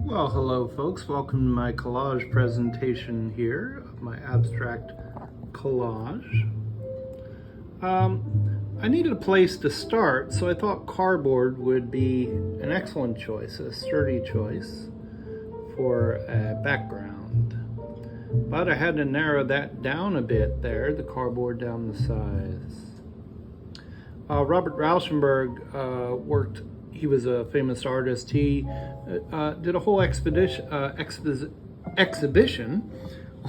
Well, hello folks, welcome to my collage presentation here of my abstract collage. I needed a place to start, so I thought cardboard would be an excellent choice, a sturdy choice for a background. But I had to narrow that down a bit there, the cardboard down the size. Robert Rauschenberg worked. He was a famous artist. He did a whole exhibition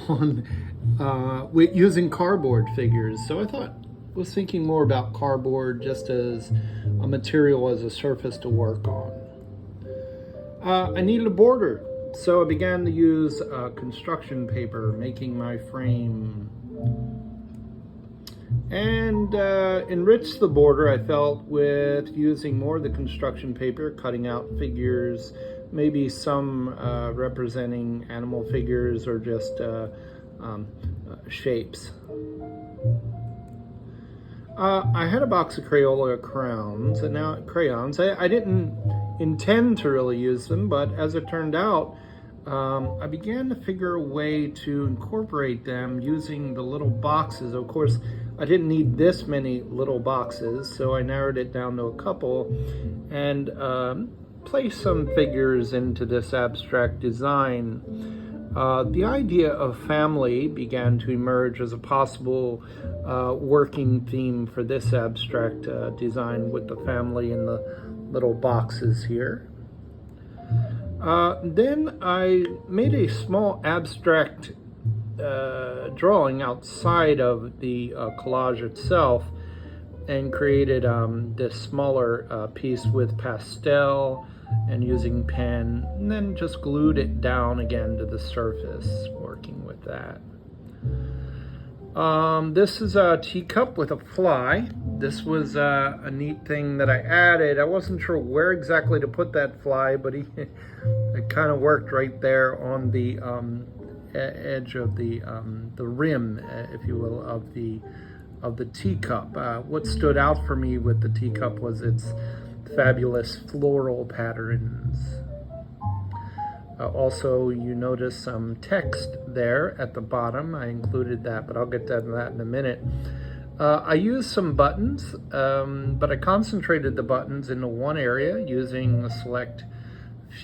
on using cardboard figures. So I was thinking more about cardboard just as a material, as a surface to work on. I needed a border, so I began to use construction paper, making my frame. And enrich the border, I felt, with using more of the construction paper, cutting out figures, maybe some representing animal figures or just shapes. I had a box of Crayola crayons, and now crayons. I didn't intend to really use them, but as it turned out, I began to figure a way to incorporate them using the little boxes. Of course, I didn't need this many little boxes, so I narrowed it down to a couple and placed some figures into this abstract design. The idea of family began to emerge as a possible working theme for this abstract design, with the family in the little boxes here. Then I made a small abstract drawing outside of the collage itself and created this smaller piece with pastel and using pen, and then just glued it down again to the surface, working with that. This is a teacup with a fly. This was a neat thing that I added. I wasn't sure where exactly to put that fly, but it kind of worked right there on the edge of the rim, if you will, of the teacup. What stood out for me with the teacup was its fabulous floral patterns. Also, you notice some text there at the bottom. I included that, but I'll get to that in a minute. I used some buttons, but I concentrated the buttons into one area using a select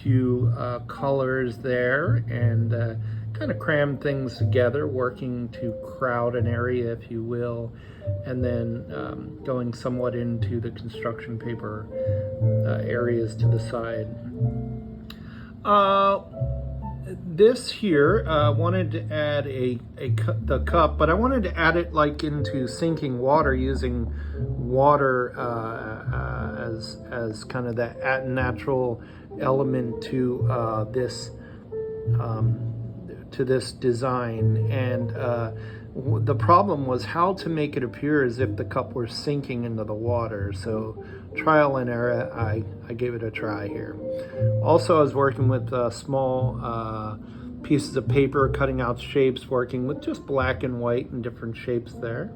few colors there, and kind of crammed things together, working to crowd an area, if you will, and then going somewhat into the construction paper areas to the side. This here, wanted to add the cup, but I wanted to add it like into sinking water, using water as kind of that natural element to this design. And the problem was how to make it appear as if the cup were sinking into the water. So trial and error, I gave it a try here. Also, I was working with small pieces of paper, cutting out shapes, working with just black and white and different shapes there.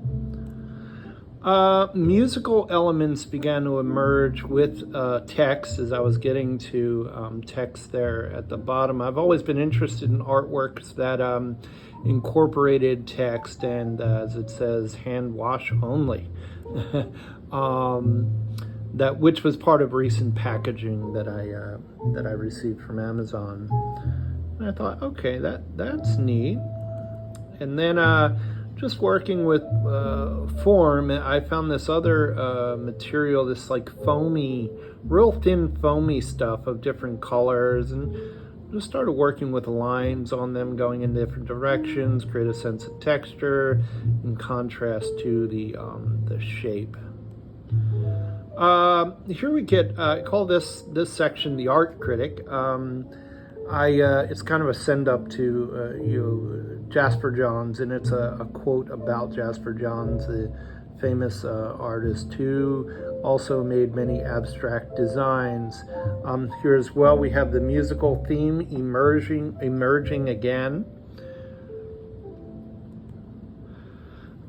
Musical elements began to emerge with text as I was getting to text there at the bottom. I've always been interested in artworks that incorporated text and, as it says, hand wash only. Which was part of recent packaging that I received from Amazon. And I thought, okay, that's neat. And then just working with form, I found this other material, this like foamy, real thin foamy stuff of different colors, and just started working with lines on them going in different directions, create a sense of texture in contrast to the shape. Here we get, I call this section the art critic. It's kind of a send up to Jasper Johns, and it's a quote about Jasper Johns, the famous artist who also made many abstract designs. Here as well, we have the musical theme emerging again.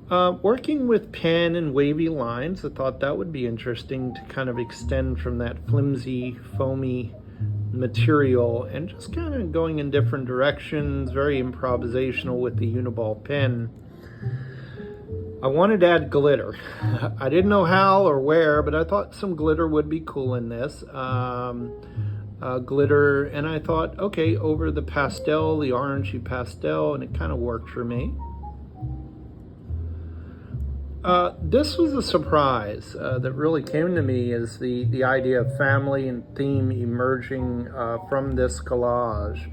Working with pen and wavy lines, I thought that would be interesting to kind of extend from that flimsy, foamy material and just kind of going in different directions, very improvisational with the Uniball pen. I wanted to add glitter. I didn't know how or where, but I thought some glitter would be cool in this. Glitter, and I thought, okay, over the pastel, the orangey pastel, and it kind of worked for me. This was a surprise that really came to me, is the idea of family and theme emerging from this collage,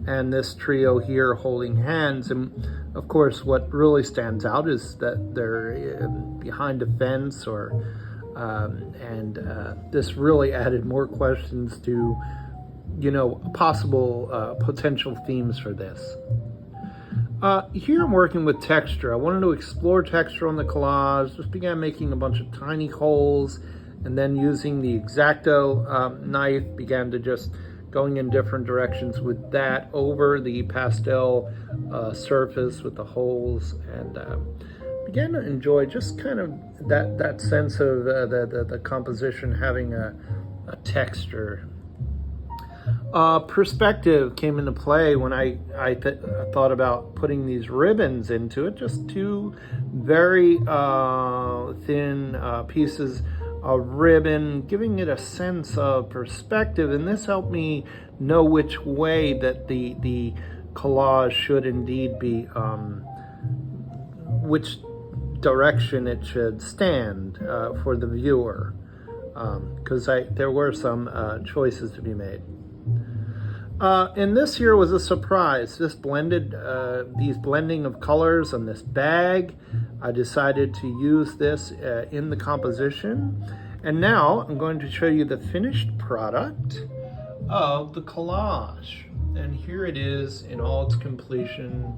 and this trio here holding hands. And of course, what really stands out is that they're behind a fence, and this really added more questions to, possible potential themes for this. Here I'm working with texture. I wanted to explore texture on the collage. Just began making a bunch of tiny holes, and then using the X-Acto knife, began to just going in different directions with that over the pastel surface with the holes, and began to enjoy just kind of that sense of the composition having a texture. Perspective came into play when I thought about putting these ribbons into it, just two very thin pieces of ribbon, giving it a sense of perspective, and this helped me know which way that the collage should indeed be, which direction it should stand for the viewer, because there were some choices to be made. And this here was a surprise. This these blending of colors on this bag. I decided to use this in the composition. And now I'm going to show you the finished product of the collage. And here it is in all its completion,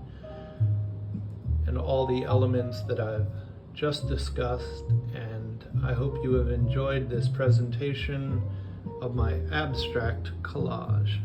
and all the elements that I've just discussed. And I hope you have enjoyed this presentation of my abstract collage.